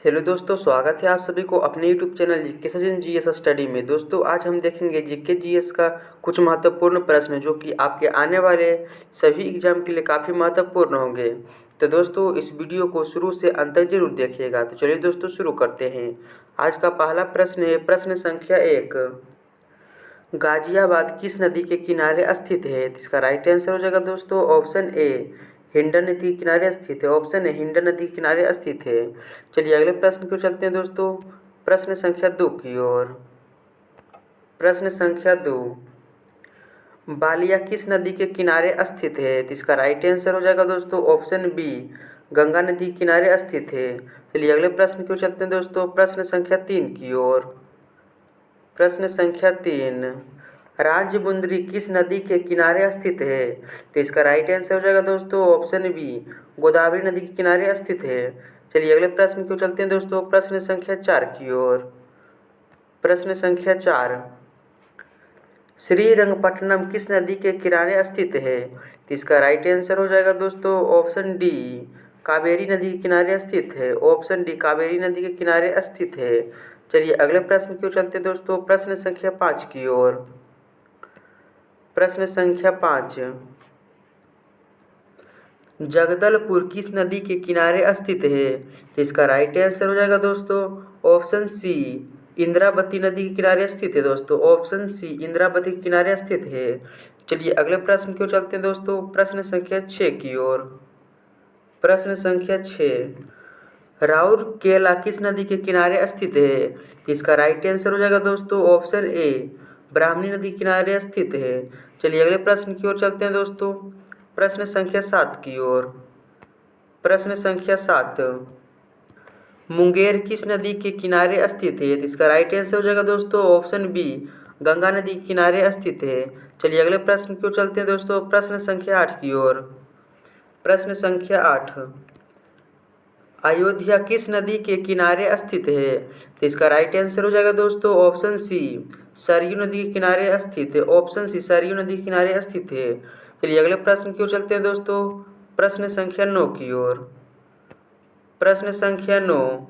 Hello दोस्तों, स्वागत है आप सभी को अपने YouTube channel GK Sachin GS study में। दोस्तों आज हम देखेंगे जीके जीएस का कुछ महत्वपूर्ण प्रश्न जो कि आपके आने वाले सभी एग्जाम के लिए काफ़ी महत्वपूर्ण होंगे। तो दोस्तों इस वीडियो को शुरू से अंत तक जरूर देखिएगा। तो चलिए दोस्तों शुरू करते हैं। आज का पहला प्रश्न है प्रश्न संख्या 1। गाजियाबाद किस नदी के किनारे स्थित है? इसका राइट आंसर हो जाएगा दोस्तों ऑप्शन ए, हिंडन नदी के किनारे स्थित है। ऑप्शन ए, हिंडन नदी के किनारे स्थित है। चलिए अगले प्रश्न को चलते हैं दोस्तों, प्रश्न संख्या 2 की ओर। प्रश्न संख्या 2, बालिया किस नदी के किनारे स्थित है? इसका राइट आंसर हो जाएगा दोस्तों ऑप्शन बी, गंगा नदी के किनारे स्थित है। चलिए अगले प्रश्न को चलते हैं दोस्तों, प्रश्न संख्या 3 की ओर। प्रश्न संख्या 3, राजमुंदरी किस नदी के किनारे स्थित है? तो इसका राइट आंसर हो जाएगा दोस्तों ऑप्शन बी, गोदावरी नदी के किनारे स्थित है। चलिए अगले प्रश्न को चलते हैं दोस्तों, प्रश्न संख्या 4 की ओर। प्रश्न संख्या 4, श्रीरंगपट्टनम किस नदी के किनारे स्थित है? तो इसका राइट आंसर हो जाएगा दोस्तों ऑप्शन डी, कावेरी नदी के किनारे स्थित है। ऑप्शन डी, कावेरी नदी के किनारे स्थित है। चलिए अगले प्रश्न की ओर चलते हैं दोस्तों, प्रश्न संख्या 5 की ओर। प्रश्न संख्या 5, जगदलपुर किस नदी के किनारे स्थित है? तो इसका राइट आंसर हो जाएगा दोस्तों ऑप्शन सी, इंद्रावती नदी के किनारे स्थित है। दोस्तों ऑप्शन सी, इंद्रावती के किनारे स्थित है। चलिए अगले प्रश्न की ओर चलते हैं दोस्तों, प्रश्न संख्या 6 की ओर। प्रश्न संख्या 6, राउरकेला किस नदी के किनारे स्थित है? इसका राइट आंसर हो जाएगा दोस्तों ऑप्शन ए, ब्राह्मणी नदी के किनारे स्थित है। चलिए अगले प्रश्न की ओर चलते हैं दोस्तों, प्रश्न संख्या 7 की ओर। प्रश्न संख्या 7, मुंगेर किस नदी के किनारे स्थित है? इसका राइट आंसर हो जाएगा दोस्तों ऑप्शन बी, गंगा नदी के किनारे स्थित है। चलिए अगले प्रश्न की ओर चलते हैं दोस्तों, प्रश्न संख्या 8 की ओर। प्रश्न संख्या 8, अयोध्या किस नदी के किनारे स्थित है? तो इसका राइट आंसर हो जाएगा दोस्तों ऑप्शन सी, सरयू नदी के किनारे स्थित है। ऑप्शन सी, सरयू नदी के किनारे स्थित है। चलिए अगले प्रश्न की ओर चलते हैं दोस्तों, प्रश्न संख्या 9 की ओर। प्रश्न संख्या 9,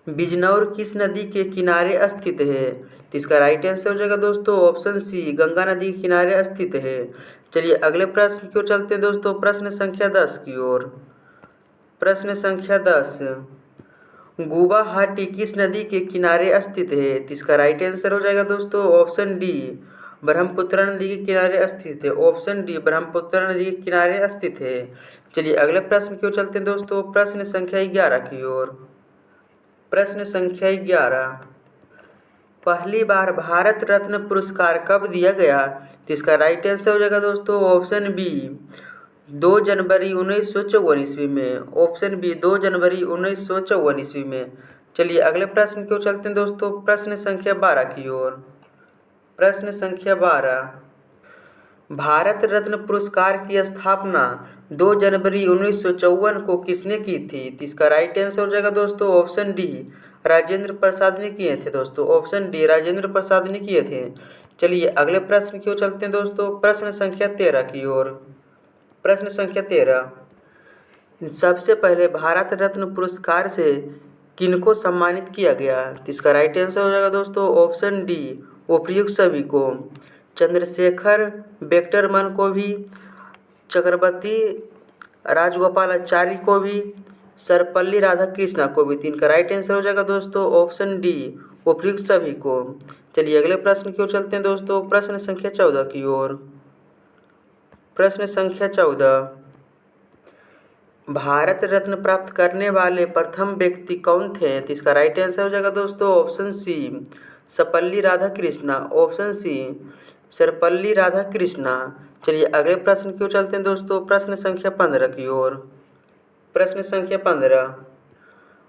बिजनौर किस नदी के किनारे स्थित है? तो इसका राइट आंसर हो जाएगा दोस्तों ऑप्शन सी, गंगा नदी के किनारे स्थित है। चलिए अगले प्रश्न की ओर चलते हैं दोस्तों, प्रश्न संख्या 10 की ओर। प्रश्न संख्या 10, गुवाहाटी किस नदी के किनारे स्थित है? तो इसका राइट आंसर हो जाएगा दोस्तों ऑप्शन डी, ब्रह्मपुत्र नदी के किनारे स्थित है। ऑप्शन डी, ब्रह्मपुत्र नदी के किनारे स्थित है। चलिए अगले प्रश्न की ओर चलते हैं दोस्तों, प्रश्न संख्या 11 की ओर। प्रश्न संख्या 11, पहली बार भारत रत्न पुरस्कार कब दिया गया? तो इसका राइट आंसर हो जाएगा दोस्तों ऑप्शन बी, 2 जनवरी 1954 ईस्वी में। ऑप्शन बी, 2 जनवरी 1954 ईस्वी में। चलिए अगले प्रश्न की ओर चलते हैं दोस्तों, प्रश्न संख्या 12 की ओर। प्रश्न संख्या 12, भारत रत्न पुरस्कार की स्थापना 2 जनवरी 1954 को किसने की थी? तो इसका राइट आंसर हो जाएगा दोस्तों ऑप्शन डी, राजेंद्र प्रसाद ने किए थे। दोस्तों ऑप्शन डी, राजेंद्र प्रसाद ने किए थे। चलिए अगले प्रश्न की ओर चलते हैं दोस्तों, प्रश्न संख्या 13 की ओर। प्रश्न संख्या 13, सबसे पहले भारत रत्न पुरस्कार से किनको सम्मानित किया गया? तो इसका राइट आंसर हो जाएगा दोस्तों ऑप्शन डी, उपर्युक्त सभी को, चंद्रशेखर बेक्टरमन को भी, चक्रवर्ती राजगोपालाचारी को भी, सर्वपल्ली राधाकृष्णा को भी। इनका राइट आंसर हो जाएगा दोस्तों ऑप्शन डी, उपर्युक्त सभी को। चलिए अगले प्रश्न की ओर चलते हैं दोस्तों, प्रश्न संख्या 14 की ओर। प्रश्न संख्या 14, भारत रत्न प्राप्त करने वाले प्रथम व्यक्ति कौन थे? तो इसका राइट आंसर हो जाएगा दोस्तों option C, Sarvepalli Radhakrishna. Option C, Sarvepalli Radhakrishna. चलिए अगले प्रश्न की ओर चलते हैं दोस्तों, प्रश्न संख्या 15 की ओर। प्रश्न संख्या 15,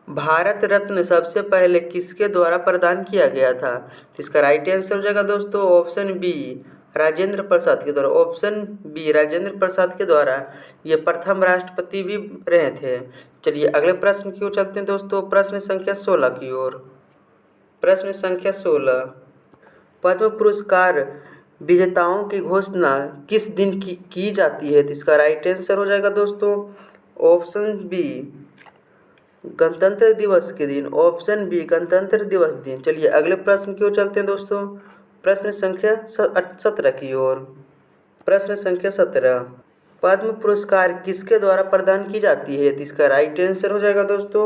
भारत रत्न सबसे पहले किसके द्वारा प्रदान किया गया था? तो इसका राइट आंसर हो जाएगा दोस्तों ऑप्शन बी, राजेंद्र प्रसाद के द्वारा। ऑप्शन बी, राजेंद्र प्रसाद के द्वारा ये प्रथम राष्ट्रपति भी रहे थे। चलिए अगले प्रश्न की ओर चलते हैं दोस्तों, प्रश्न संख्या 16 की ओर। प्रश्न संख्या 16, पद्म पुरस्कार विजेताओं की घोषणा किस दिन की जाती है? तो इसका राइट आंसर हो जाएगा दोस्तों ऑप्शन बी, गणतंत्र दिवस के दिन। ऑप्शन बी गणतंत्र दिवस दिन। चलिए अगले प्रश्न की ओर चलते हैं दोस्तों, प्रश्न संख्या 17 की ओर। प्रश्न संख्या 17, पद्म पुरस्कार किसके द्वारा प्रदान की जाती है? तो इसका राइट आंसर हो जाएगा दोस्तों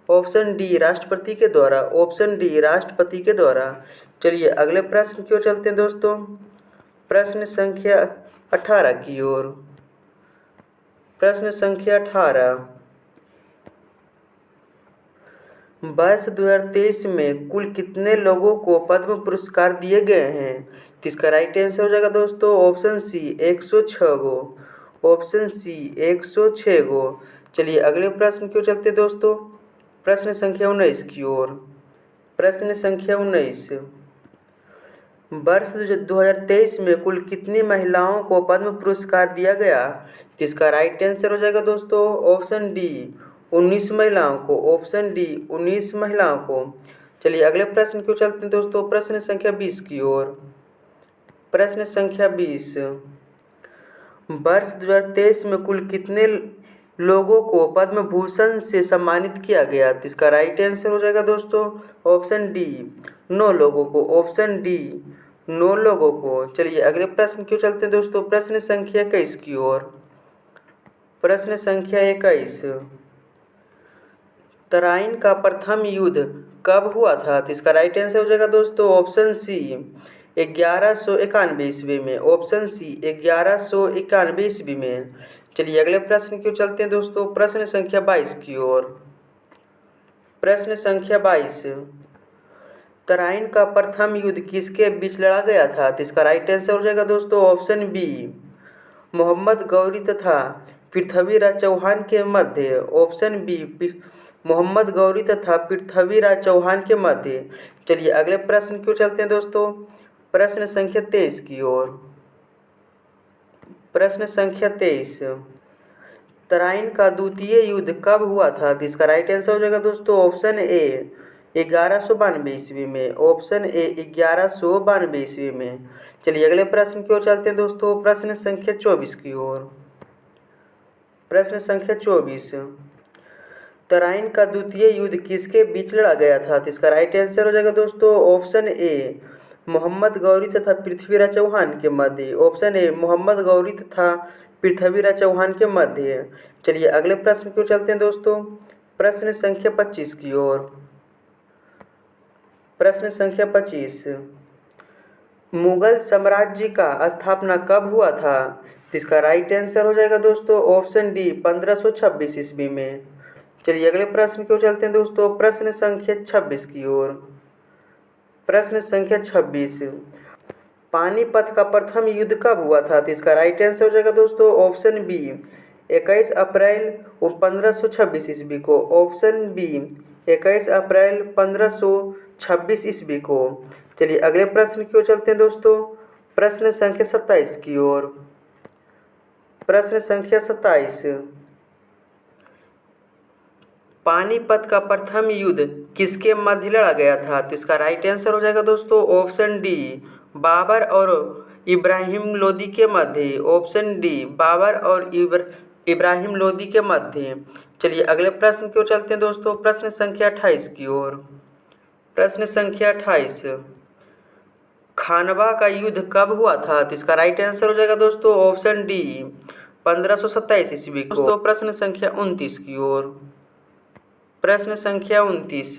ऑप्शन डी राष्ट्रपति के द्वारा। ऑप्शन डी राष्ट्रपति के द्वारा। चलिए अगले प्रश्न की ओर चलते हैं दोस्तों, प्रश्न संख्या 18 की ओर। प्रश्न संख्या 18, वर्ष 2023 में कुल कितने लोगों को पद्म पुरस्कार दिए गए हैं? तो इसका राइट आंसर हो जाएगा दोस्तों ऑप्शन सी 106 गो। ऑप्शन सी 106 गो। चलिए अगले प्रश्न की ओर चलते हैं दोस्तों, प्रश्न संख्या 19 की ओर। प्रश्न संख्या 19, वर्ष 2023 में कुल कितनी महिलाओं को पद्म पुरस्कार दिया गया? तो इसका राइट आंसर हो जाएगा दोस्तों ऑप्शन डी 19 महिलाओं को। ऑप्शन डी 19 महिलाओं को। चलिए अगले प्रश्न की ओर चलते हैं दोस्तों, प्रश्न संख्या 20 की ओर। प्रश्न संख्या 20, वर्ष 2023 में कुल कितने लोगों को पद्म भूषण से सम्मानित किया गया? तो इसका राइट आंसर हो जाएगा दोस्तों ऑप्शन डी 9 लोगों को। ऑप्शन डी 9 लोगों को। चलिए अगले प्रश्न की ओर चलते हैं दोस्तों, प्रश्न संख्या 21 की ओर। प्रश्न संख्या 21, तराइन का प्रथम युद्ध कब हुआ था? तो इसका राइट आंसर हो जाएगा दोस्तों ऑप्शन सी 1191 ईस्वी में। ऑप्शन सी 1191 ईस्वी में। चलिए अगले प्रश्न की ओर चलते हैं दोस्तों, प्रश्न संख्या 22 की ओर। प्रश्न संख्या 22, तराइन का प्रथम युद्ध किसके बीच लड़ा गया था? तो इसका राइट आंसर हो जाएगा दोस्तों ऑप्शन बी मोहम्मद गौरी तथा पृथ्वीराज चौहान के मध्य। ऑप्शन बी मोहम्मद गौरी तथा पृथ्वीराज चौहान के मध्य। चलिए अगले प्रश्न की ओर चलते हैं दोस्तों, प्रश्न संख्या 23 की ओर। प्रश्न संख्या 23, तराइन का द्वितीय युद्ध कब हुआ था? तो इसका राइट आंसर हो जाएगा दोस्तों ऑप्शन ए 1192 ईस्वी में। ऑप्शन ए 1192 ईस्वी में। चलिए अगले प्रश्न की ओर चलते हैं दोस्तों, प्रश्न संख्या 24 की ओर। प्रश्न संख्या 24, तराइन का द्वितीय युद्ध किसके बीच लड़ा गया था? तो इसका राइट आंसर हो जाएगा दोस्तों ऑप्शन ए मोहम्मद गौरी तथा पृथ्वीराज चौहान के मध्य। ऑप्शन ए मोहम्मद गौरी तथा पृथ्वीराज चौहान के मध्य। चलिए अगले प्रश्न की ओर चलते हैं दोस्तों, प्रश्न संख्या 25 की ओर। प्रश्न संख्या 25, मुगल साम्राज्य का स्थापना कब हुआ था? तो इसका राइट आंसर हो जाएगा दोस्तों ऑप्शन डी 1526 ईस्वी में। चलिए अगले प्रश्न की ओर चलते हैं दोस्तों, प्रश्न संख्या 26 की ओर। प्रश्न संख्या 26, पानीपत का प्रथम युद्ध कब हुआ था? तो इसका राइट आंसर हो जाएगा दोस्तों ऑप्शन बी 21 अप्रैल 1526 ईस्वी को। ऑप्शन बी 21 अप्रैल 1526 ईस्वी को। चलिए अगले प्रश्न की ओर चलते हैं दोस्तों, प्रश्न संख्या 27 की ओर। प्रश्न संख्या 27, पानीपत का प्रथम युद्ध किसके मध्य लड़ा गया था? तो इसका राइट आंसर हो जाएगा दोस्तों ऑप्शन डी बाबर और इब्राहिम लोदी के मध्य। ऑप्शन डी बाबर और इब्राहिम लोदी के मध्य। चलिए अगले प्रश्न की ओर चलते हैं दोस्तों, प्रश्न संख्या 28 की ओर। प्रश्न संख्या 28, खानवा का युद्ध कब हुआ था? तो इसका राइट आंसर हो जाएगा दोस्तों ऑप्शन डी 1527 ईस्वी को। दोस्तों प्रश्न संख्या 29 की ओर। प्रश्न संख्या 29,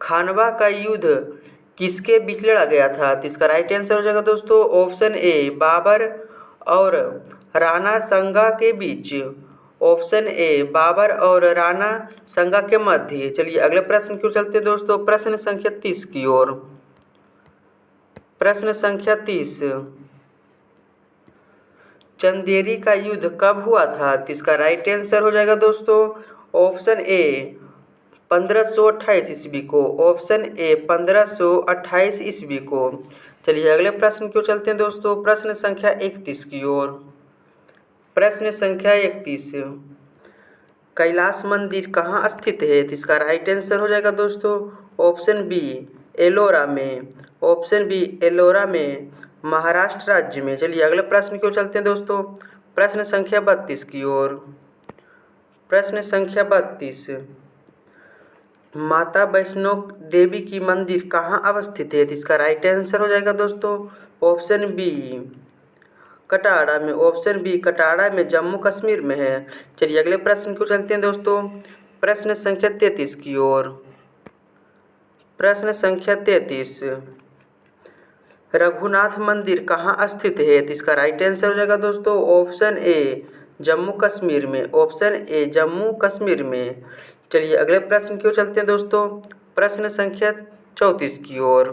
खानवा का युद्ध किसके बीच लड़ा गया था? तो इसका राइट आंसर हो जाएगा दोस्तों ऑप्शन ए बाबर और राणा संगा के बीच। ऑप्शन ए बाबर और राणा संगा के मध्य। चलिए अगले प्रश्न की ओर चलते हैं दोस्तों, प्रश्न संख्या 30 की ओर। प्रश्न संख्या 30, चंदेरी का युद्ध कब हुआ था? तो इसका राइट आंसर हो जाएगा दोस्तों ऑप्शन ए 1528 ईस्वी को। ऑप्शन ए 1528 ईस्वी को। चलिए अगले प्रश्न की ओर चलते हैं दोस्तों, प्रश्न संख्या 31 की ओर। प्रश्न संख्या 31, कैलाश मंदिर कहाँ स्थित है? तो इसका राइट आंसर हो जाएगा दोस्तों ऑप्शन बी एलोरा में। ऑप्शन बी एलोरा में, महाराष्ट्र राज्य में। चलिए अगले प्रश्न की ओर चलते हैं दोस्तों, प्रश्न संख्या 32 की ओर। प्रश्न संख्या 32, माता वैष्णो देवी की मंदिर कहाँ अवस्थित है? इसका राइट आंसर हो जाएगा दोस्तों ऑप्शन बी कटाड़ा में। ऑप्शन बी कटाड़ा में जम्मू कश्मीर में है। चलिए अगले प्रश्न को चलते हैं दोस्तों प्रश्न संख्या 33 की ओर। प्रश्न संख्या 33, रघुनाथ मंदिर कहाँ स्थित है? इसका राइट आंसर हो जाएगा दोस्तों ऑप्शन ए जम्मू कश्मीर में। ऑप्शन ए जम्मू कश्मीर में। चलिए अगले प्रश्न की ओर चलते हैं दोस्तों प्रश्न संख्या 34 की ओर।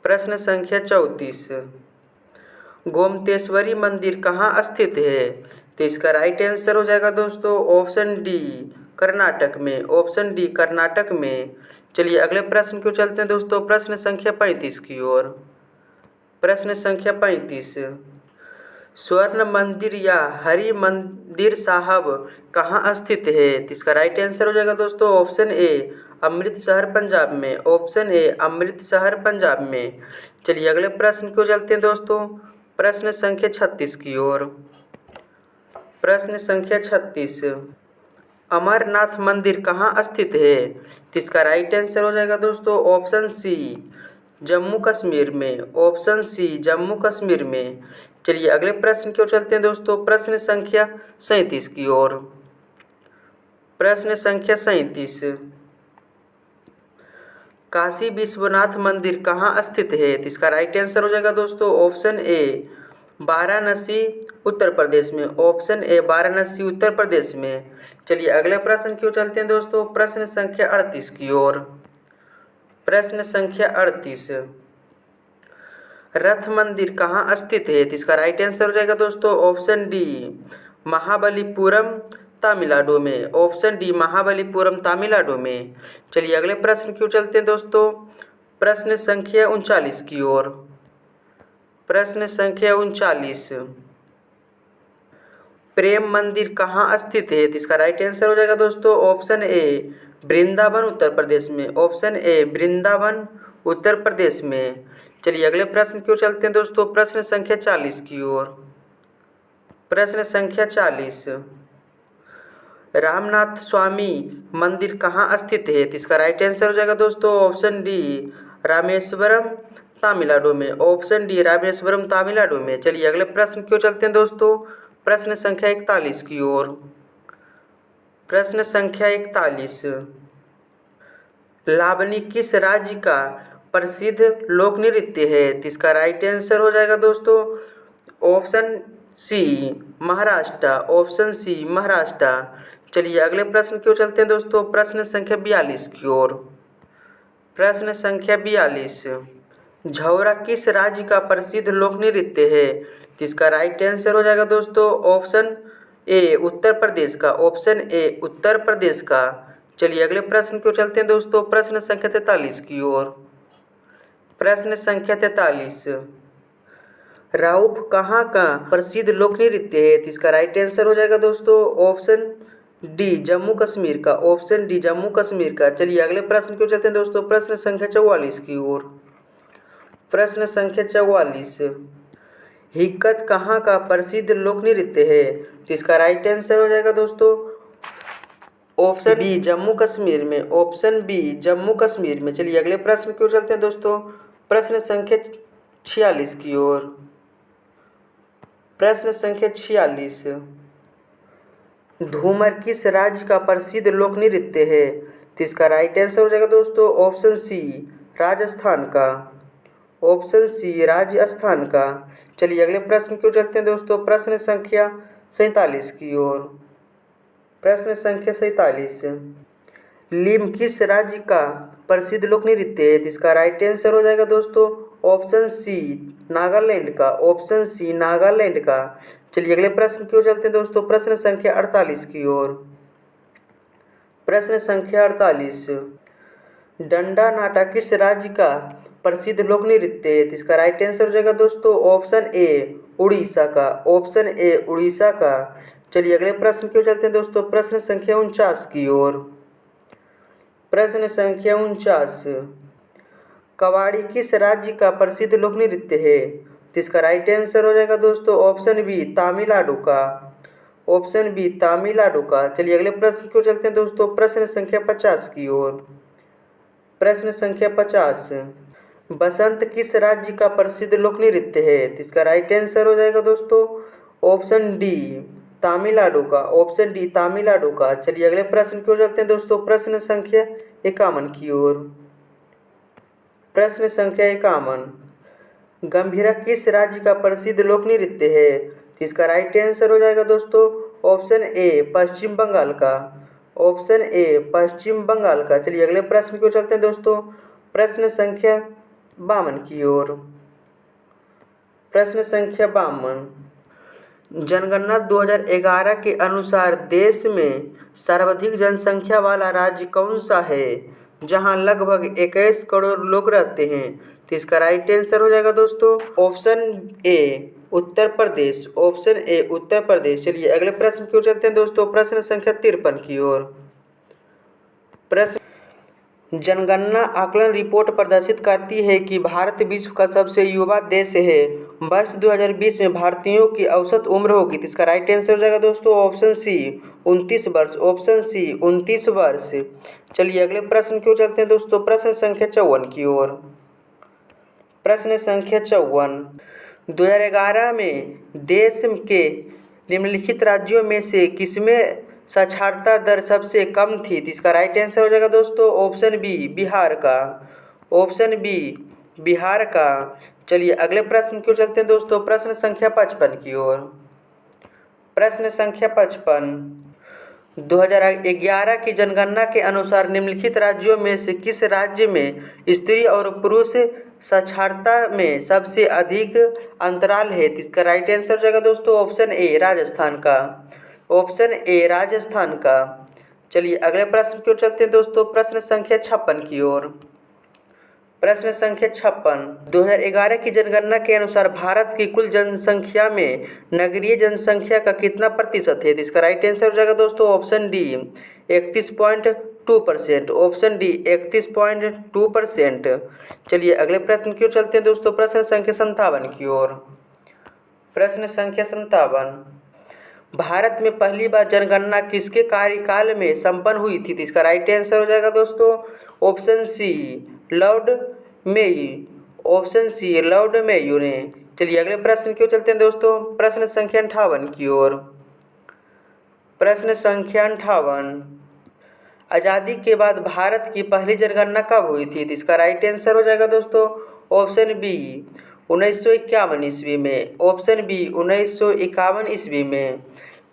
प्रश्न संख्या 34, गोमतेश्वरी मंदिर कहाँ स्थित है? तो इसका राइट आंसर हो जाएगा दोस्तों ऑप्शन डी कर्नाटक में। ऑप्शन डी कर्नाटक में। चलिए अगले प्रश्न को चलते हैं दोस्तों प्रश्न संख्या 35 की ओर। प्रश्न संख्या 35, स्वर्ण मंदिर या हरि मंदिर साहब कहाँ स्थित है? इसका राइट आंसर हो जाएगा दोस्तों ऑप्शन ए अमृतसर पंजाब में। ऑप्शन ए अमृतसर पंजाब में। चलिए अगले प्रश्न को चलते हैं दोस्तों प्रश्न संख्या 36 की ओर। प्रश्न संख्या 36, अमरनाथ मंदिर कहाँ स्थित है? इसका राइट आंसर हो जाएगा दोस्तों ऑप्शन सी जम्मू कश्मीर में। ऑप्शन सी जम्मू कश्मीर में। चलिए अगले प्रश्न की ओर चलते हैं दोस्तों प्रश्न संख्या 37 की ओर। प्रश्न संख्या 37, काशी विश्वनाथ मंदिर कहाँ स्थित है? इसका राइट आंसर हो जाएगा दोस्तों ऑप्शन ए वाराणसी उत्तर प्रदेश में। ऑप्शन ए वाराणसी उत्तर प्रदेश में। चलिए अगले प्रश्न की ओर चलते हैं दोस्तों प्रश्न संख्या 38 की ओर। प्रश्न संख्या 38, रथ मंदिर कहाँ स्थित है? इसका राइट आंसर हो जाएगा दोस्तों ऑप्शन डी महाबलीपुरम तमिलनाडु में। ऑप्शन डी महाबलीपुरम तमिलनाडु में। चलिए अगले प्रश्न की ओर चलते हैं दोस्तों प्रश्न संख्या 39 की ओर। प्रश्न संख्या 39, प्रेम मंदिर कहाँ स्थित है? इसका राइट आंसर हो जाएगा दोस्तों ऑप्शन ए वृंदावन उत्तर प्रदेश में। ऑप्शन ए वृंदावन उत्तर प्रदेश में। चलिए अगले प्रश्न की ओर चलते हैं दोस्तों प्रश्न संख्या 40 की ओर। प्रश्न संख्या 40, रामनाथ स्वामी मंदिर कहाँ स्थित है? इसका राइट आंसर हो जाएगा दोस्तों ऑप्शन डी रामेश्वरम तमिलनाडु में। ऑप्शन डी रामेश्वरम तमिलनाडु में। चलिए अगले प्रश्न की ओर चलते हैं दोस्तों प्रश्न संख्या 41 की ओर। प्रश्न संख्या 41, लावनी किस राज्य का प्रसिद्ध लोक नृत्य है? इसका राइट आंसर हो जाएगा दोस्तों option C Maharashtra. Option C Maharashtra. चलिए अगले प्रश्न की ओर चलते हैं दोस्तों प्रश्न संख्या 42 की ओर। प्रश्न संख्या 42, झौरा किस राज्य का प्रसिद्ध लोक नृत्य है? इसका राइट आंसर हो जाएगा दोस्तों ऑप्शन ए उत्तर प्रदेश का। ऑप्शन ए उत्तर प्रदेश का। चलिए अगले प्रश्न की ओर चलते हैं दोस्तों प्रश्न संख्या 43 की ओर। प्रश्न संख्या 43, राउफ कहाँ का प्रसिद्ध लोक नृत्य है? इसका राइट आंसर हो जाएगा दोस्तों ऑप्शन डी जम्मू कश्मीर का। ऑप्शन डी जम्मू कश्मीर का। चलिए अगले प्रश्न की ओर चलते हैं दोस्तों प्रश्न संख्या 44 की ओर। प्रश्न संख्या 44, हिक्कत कहाँ का प्रसिद्ध लोक नृत्य है? इसका राइट आंसर हो जाएगा दोस्तों ऑप्शन बी जम्मू कश्मीर में। ऑप्शन बी जम्मू कश्मीर में। चलिए अगले प्रश्न की ओर चलते हैं दोस्तों प्रश्न संख्या 46 की ओर। प्रश्न संख्या 46, धूमर किस राज्य का प्रसिद्ध लोक नृत्य है? इसका राइट आंसर हो जाएगा दोस्तों ऑप्शन सी राजस्थान का। ऑप्शन सी राजस्थान का। चलिए अगले प्रश्न की ओर चलते हैं दोस्तों प्रश्न संख्या 47 की ओर। प्रश्न संख्या 47, लिम किस राज्य का प्रसिद्ध लोक नृत्य है? इसका राइट आंसर हो जाएगा दोस्तों ऑप्शन सी नागालैंड का। ऑप्शन सी नागालैंड का। चलिए अगले प्रश्न की ओर चलते हैं दोस्तों प्रश्न संख्या 48 की ओर। प्रश्न संख्या 48, डंडा नाटा किस राज्य का प्रसिद्ध लोक नृत्य है? इसका राइट आंसर हो जाएगा दोस्तों ऑप्शन ए उड़ीसा का। ऑप्शन ए उड़ीसा का। चलिए अगले प्रश्न की ओर चलते हैं दोस्तों प्रश्न संख्या 49 की ओर। प्रश्न संख्या 49, कवाड़ी किस राज्य का प्रसिद्ध लोक नृत्य है? इसका राइट आंसर हो जाएगा दोस्तों ऑप्शन बी तमिलनाडु का। ऑप्शन बी तमिलनाडु का। चलिए अगले प्रश्न की ओर चलते हैं दोस्तों, प्रश्न संख्या 50 की ओर। प्रश्न संख्या 50, बसंत किस राज्य का प्रसिद्ध लोक नृत्य है? तो इसका राइट आंसर हो जाएगा दोस्तों ऑप्शन डी तमिलनाडु का। ऑप्शन डी तमिलनाडु का। चलिए अगले प्रश्न की ओर चलते हैं दोस्तों, प्रश्न संख्या 51 की ओर। प्रश्न संख्या 51, गंभीरा किस राज्य का प्रसिद्ध लोक नृत्य है? तो इसका राइट आंसर हो जाएगा दोस्तों ऑप्शन ए पश्चिम बंगाल का। ऑप्शन ए पश्चिम बंगाल का। चलिए अगले प्रश्न की ओर चलते हैं दोस्तों, प्रश्न संख्या 52 की ओर। प्रश्न संख्या 52, जनगणना 2011 के अनुसार देश में सर्वाधिक जनसंख्या वाला राज्य कौन सा है जहां लगभग 21 करोड़ लोग रहते हैं? तो इसका राइट आंसर हो जाएगा दोस्तों option A Uttar Pradesh. Option A Uttar Pradesh. चलिए अगले प्रश्न की ओर चलते हैं दोस्तों, प्रश्न संख्या 53 की ओर। प्रश्न, जनगणना आकलन रिपोर्ट प्रदर्शित करती है कि भारत विश्व का सबसे युवा देश है। वर्ष 2020 में भारतीयों की औसत उम्र होगी। तो इसका राइट आंसर हो जाएगा दोस्तों ऑप्शन सी 29 वर्ष। ऑप्शन सी 29 वर्ष। चलिए अगले प्रश्न की ओर चलते हैं दोस्तों, प्रश्न संख्या 54 की ओर। प्रश्न संख्या 54, 2011 में देश के निम्नलिखित राज्यों में से किसमें साक्षरता दर सबसे कम थी? तो इसका राइट आंसर हो जाएगा दोस्तों ऑप्शन बी बिहार का। ऑप्शन बी बिहार का। चलिए अगले प्रश्न की ओर चलते हैं दोस्तों, प्रश्न संख्या 55 की ओर। प्रश्न संख्या 55, 2011 की जनगणना के अनुसार निम्नलिखित राज्यों में से किस राज्य में स्त्री और पुरुष साक्षरता में सबसे अधिक अंतराल है? तो इसका राइट आंसर हो जाएगा दोस्तों ऑप्शन ए राजस्थान का। ऑप्शन ए राजस्थान का। चलिए अगले प्रश्न की ओर चलते हैं दोस्तों, प्रश्न संख्या 56 की ओर। प्रश्न संख्या 56, 2011 की जनगणना के अनुसार भारत की कुल जनसंख्या में नगरीय जनसंख्या का कितना प्रतिशत है? तो इसका राइट आंसर हो जाएगा दोस्तों ऑप्शन डी 31.2%। Option D 31.2%। चलिए अगले प्रश्न की ओर चलते हैं दोस्तों, प्रश्न संख्या 57 की ओर। प्रश्न संख्या 57, भारत में पहली बार जनगणना किसके कार्यकाल में संपन्न हुई थी? तो इसका राइट आंसर हो जाएगा दोस्तों option C Lord Mayo. Option C Lord Mayo ने। चलिए अगले प्रश्न की ओर चलते हैं दोस्तों, प्रश्न संख्या 58 की ओर। प्रश्न संख्या 58, आज़ादी के बाद भारत की पहली जनगणना कब हुई थी? तो इसका राइट आंसर हो जाएगा दोस्तों ऑप्शन बी 1951 ईस्वी में। ऑप्शन बी 1951 ईस्वी में।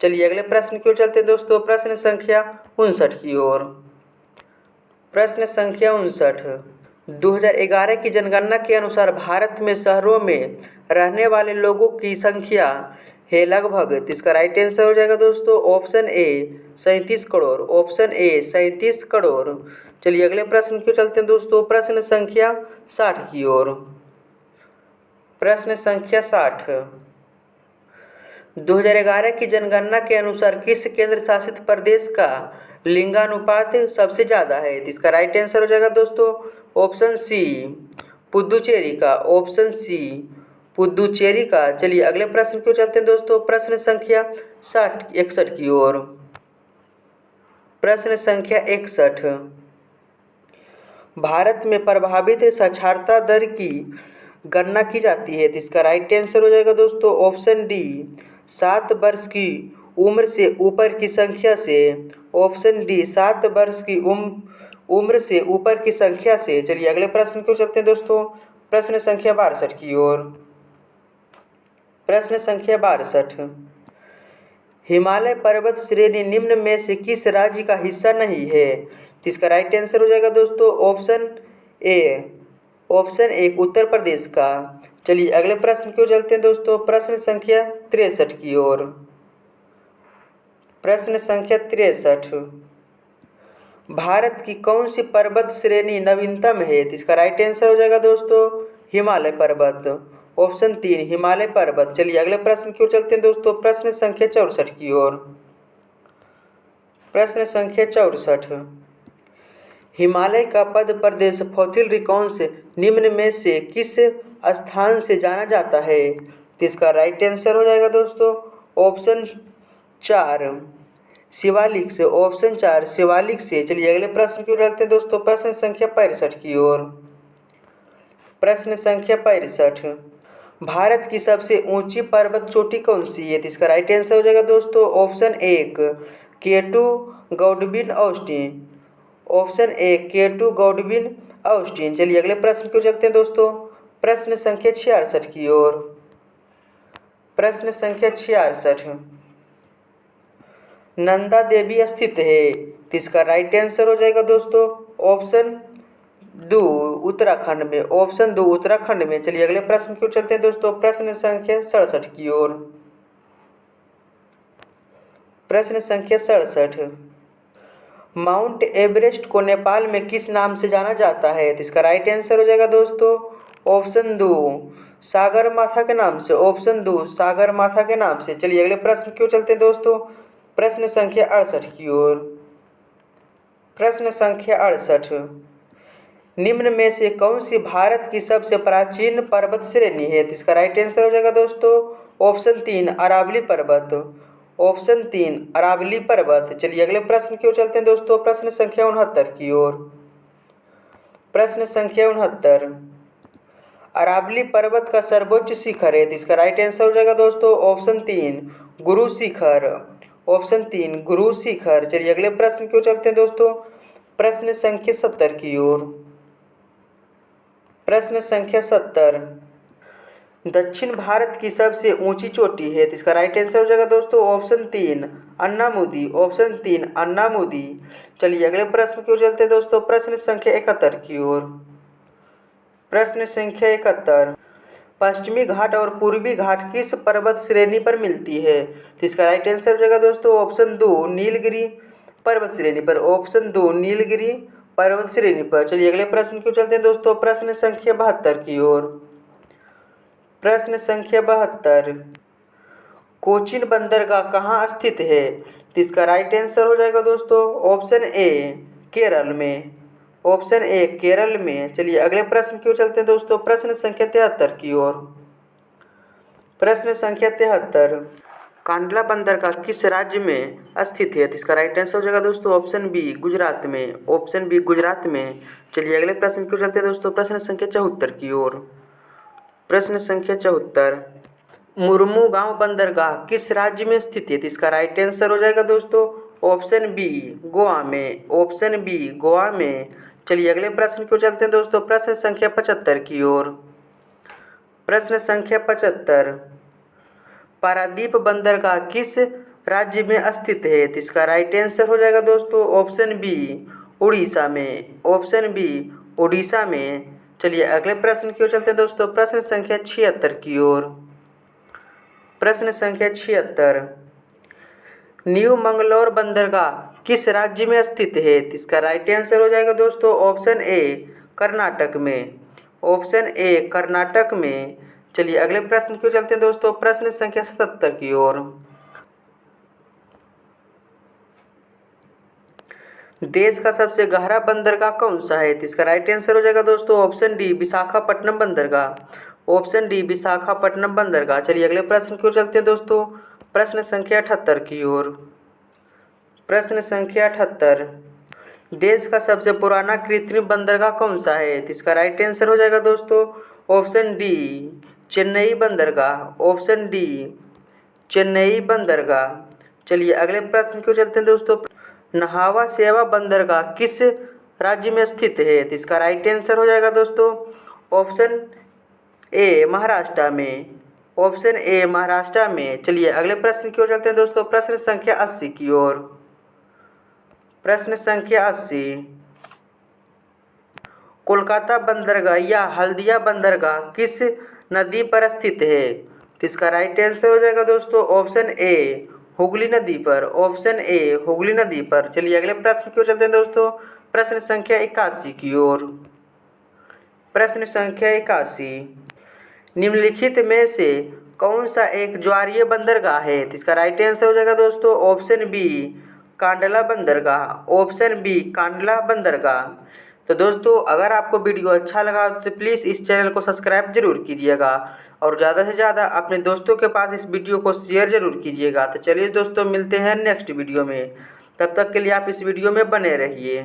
चलिए अगले प्रश्न की ओर चलते हैं दोस्तों, प्रश्न संख्या 59 की ओर। प्रश्न संख्या 59, 2011 की जनगणना के अनुसार भारत में शहरों में रहने वाले लोगों की संख्या है लगभग। तो इसका राइट आंसर हो जाएगा दोस्तों option A 37 crore. Option A 37 crore. चलिए अगले प्रश्न की ओर चलते हैं दोस्तों, प्रश्न संख्या 60 की ओर। प्रश्न संख्या 60, 2011 की जनगणना के अनुसार किस केंद्र शासित प्रदेश का लिंगानुपात सबसे ज़्यादा है? तो इसका राइट आंसर हो जाएगा दोस्तों ऑप्शन सी पुदुचेरी का। ऑप्शन सी पुदुचेरी का। चलिए अगले प्रश्न की ओर चलते हैं दोस्तों, प्रश्न संख्या 61 की ओर। प्रश्न संख्या 61, भारत में प्रभावित साक्षरता दर की गणना की जाती है। तो इसका राइट आंसर हो जाएगा दोस्तों ऑप्शन डी 7 वर्ष की उम्र से ऊपर की संख्या से। ऑप्शन डी 7 वर्ष की उम्र से ऊपर की संख्या से। चलिए अगले प्रश्न की ओर चलते हैं दोस्तों, प्रश्न संख्या 62 की ओर। प्रश्न संख्या 62, हिमालय पर्वत श्रेणी निम्न में से किस राज्य का हिस्सा नहीं है? तो इसका राइट आंसर हो जाएगा दोस्तों ऑप्शन ए उत्तर प्रदेश का। चलिए अगले प्रश्न की ओर चलते हैं दोस्तों, प्रश्न संख्या 63 की ओर। प्रश्न संख्या 63, भारत की कौन सी पर्वत श्रेणी नवीनतम है? तो इसका राइट आंसर हो जाएगा दोस्तों हिमालय पर्वत। ऑप्शन 3 हिमालय पर्वत। चलिए अगले प्रश्न की ओर चलते हैं दोस्तों, प्रश्न संख्या 64 की ओर। प्रश्न संख्या 64, हिमालय का पद प्रदेश फॉसिल रिकॉन्स निम्न में से किस स्थान से जाना जाता है? तो इसका राइट आंसर हो जाएगा दोस्तों ऑप्शन 4 शिवालिक से, ऑप्शन 4 शिवालिक से। चलिए अगले प्रश्न की ओर चलते हैं दोस्तों, प्रश्न संख्या 65 की ओर। प्रश्न संख्या 65, भारत की सबसे ऊंची पर्वत चोटी कौन सी है? तो इसका राइट आंसर हो जाएगा दोस्तों option 1 K2 Godwin Austen. Option 1 K2 Godwin Austen. चलिए अगले प्रश्न की ओर चलते हैं दोस्तों, प्रश्न संख्या 66 की ओर। प्रश्न संख्या 66, नंदा देवी स्थित है, तो इसका राइट आंसर हो जाएगा दोस्तों ऑप्शन 2 उत्तराखंड में। ऑप्शन 2 उत्तराखंड में। चलिए अगले प्रश्न की ओर चलते हैं दोस्तों, प्रश्न संख्या 67 की ओर। प्रश्न संख्या 67, माउंट एवरेस्ट को नेपाल में किस नाम से जाना जाता है? तो इसका राइट आंसर हो जाएगा दोस्तों ऑप्शन 2 सागर माथा के नाम से। ऑप्शन 2 सागर माथा के नाम से। चलिए अगले प्रश्न की ओर चलते हैं दोस्तों, प्रश्न संख्या 68 की ओर। प्रश्न संख्या 68, निम्न में से कौन सी भारत की सबसे प्राचीन पर्वत श्रेणी है? तो इसका राइट आंसर हो जाएगा दोस्तों ऑप्शन 3 अरावली पर्वत। ऑप्शन 3 अरावली पर्वत। चलिए अगले प्रश्न की ओर चलते हैं दोस्तों, प्रश्न संख्या 69 की ओर। प्रश्न संख्या 69, अरावली पर्वत का सर्वोच्च शिखर है, तो इसका राइट आंसर हो जाएगा दोस्तों ऑप्शन 3 गुरु शिखर। ऑप्शन 3 गुरु शिखर। चलिए अगले प्रश्न की ओर चलते हैं दोस्तों, प्रश्न संख्या 70 की ओर। प्रश्न संख्या 70, दक्षिण भारत की सबसे ऊंची चोटी है, तो इसका राइट आंसर हो जाएगा दोस्तों ऑप्शन 3 अन्नामुदी। ऑप्शन 3 अन्नामुदी। चलिए अगले प्रश्न की ओर चलते हैं दोस्तों, प्रश्न संख्या 71 की ओर। प्रश्न संख्या 71, पश्चिमी घाट और पूर्वी घाट किस पर्वत श्रेणी पर मिलती है? तो इसका राइट आंसर हो जाएगा दोस्तों ऑप्शन 2 नीलगिरी पर्वत श्रेणी पर। ऑप्शन 2 नीलगिरी पर्वत श्रेणी पर। चलिए अगले प्रश्न की ओर चलते हैं दोस्तों, प्रश्न संख्या 72 की ओर। प्रश्न संख्या 72, कोचीन बंदरगाह कहाँ स्थित है? तो इसका राइट आंसर हो जाएगा दोस्तों ऑप्शन ए केरल में। ऑप्शन ए केरल में। चलिए अगले प्रश्न की ओर चलते हैं दोस्तों, प्रश्न संख्या 73 की ओर। प्रश्न संख्या 73, कांडला बंदरगाह किस राज्य में स्थित है? तो इसका राइट आंसर हो जाएगा दोस्तों ऑप्शन बी गुजरात में। ऑप्शन बी गुजरात में। चलिए अगले प्रश्न की ओर चलते हैं दोस्तों, प्रश्न संख्या 74 की ओर। प्रश्न संख्या 74, मुर्मू गांव बंदरगाह किस राज्य में स्थित है? तो इसका राइट आंसर हो जाएगा दोस्तों ऑप्शन बी गोवा में। ऑप्शन बी गोवा में। चलिए अगले प्रश्न की ओर चलते हैं दोस्तों, प्रश्न संख्या 75 की ओर। प्रश्न संख्या 75, पारादीप बंदरगाह किस राज्य में स्थित है? तो इसका राइट आंसर हो जाएगा दोस्तों ऑप्शन बी उड़ीसा में। ऑप्शन बी उड़ीसा में। चलिए अगले प्रश्न की ओर चलते हैं दोस्तों, प्रश्न संख्या 76 की ओर। प्रश्न संख्या 76, न्यू मंगलौर बंदरगाह किस राज्य में स्थित है? तो इसका राइट आंसर हो जाएगा दोस्तों ऑप्शन ए कर्नाटक में। ऑप्शन ए कर्नाटक में। चलिए अगले प्रश्न की ओर चलते हैं दोस्तों, प्रश्न संख्या 77 की ओर। देश का सबसे गहरा बंदरगाह कौन सा है? तो इसका राइट आंसर हो जाएगा दोस्तों ऑप्शन डी विशाखापट्टनम बंदरगाह। ऑप्शन डी विशाखापट्टनम बंदरगाह। चलिए अगले प्रश्न की ओर चलते हैं दोस्तों, प्रश्न संख्या 78 की ओर। प्रश्न संख्या 78, देश का सबसे पुराना कृत्रिम बंदरगाह कौन सा है? तो इसका राइट आंसर हो जाएगा दोस्तों ऑप्शन डी चेन्नई बंदरगाह। ऑप्शन डी चेन्नई बंदरगाह। चलिए अगले प्रश्न की ओर चलते हैं दोस्तों, नहावा सेवा बंदरगाह किस राज्य में स्थित है? तो इसका राइट आंसर हो जाएगा दोस्तों ऑप्शन ए महाराष्ट्र में। ऑप्शन ए महाराष्ट्र में। चलिए अगले प्रश्न की ओर चलते हैं दोस्तों, प्रश्न संख्या 80 की ओर। प्रश्न संख्या 80, कोलकाता बंदरगाह या हल्दिया बंदरगाह किस नदी पर स्थित है? तो इसका राइट आंसर हो जाएगा दोस्तों ऑप्शन ए हुगली नदी पर। ऑप्शन ए हुगली नदी पर। चलिए अगले प्रश्न की ओर चलते हैं दोस्तों, प्रश्न संख्या 81 की ओर। प्रश्न संख्या 81, निम्नलिखित में से कौन सा एक ज्वारीय बंदरगाह है? तो इसका राइट आंसर हो जाएगा दोस्तों ऑप्शन बी कांडला बंदरगाह। ऑप्शन बी कांडला बंदरगाह। तो दोस्तों अगर आपको वीडियो अच्छा लगा तो प्लीज़ इस चैनल को सब्सक्राइब जरूर कीजिएगा और ज़्यादा से ज़्यादा अपने दोस्तों के पास इस वीडियो को शेयर जरूर कीजिएगा। तो चलिए दोस्तों मिलते हैं नेक्स्ट वीडियो में, तब तक के लिए आप इस वीडियो में बने रहिए।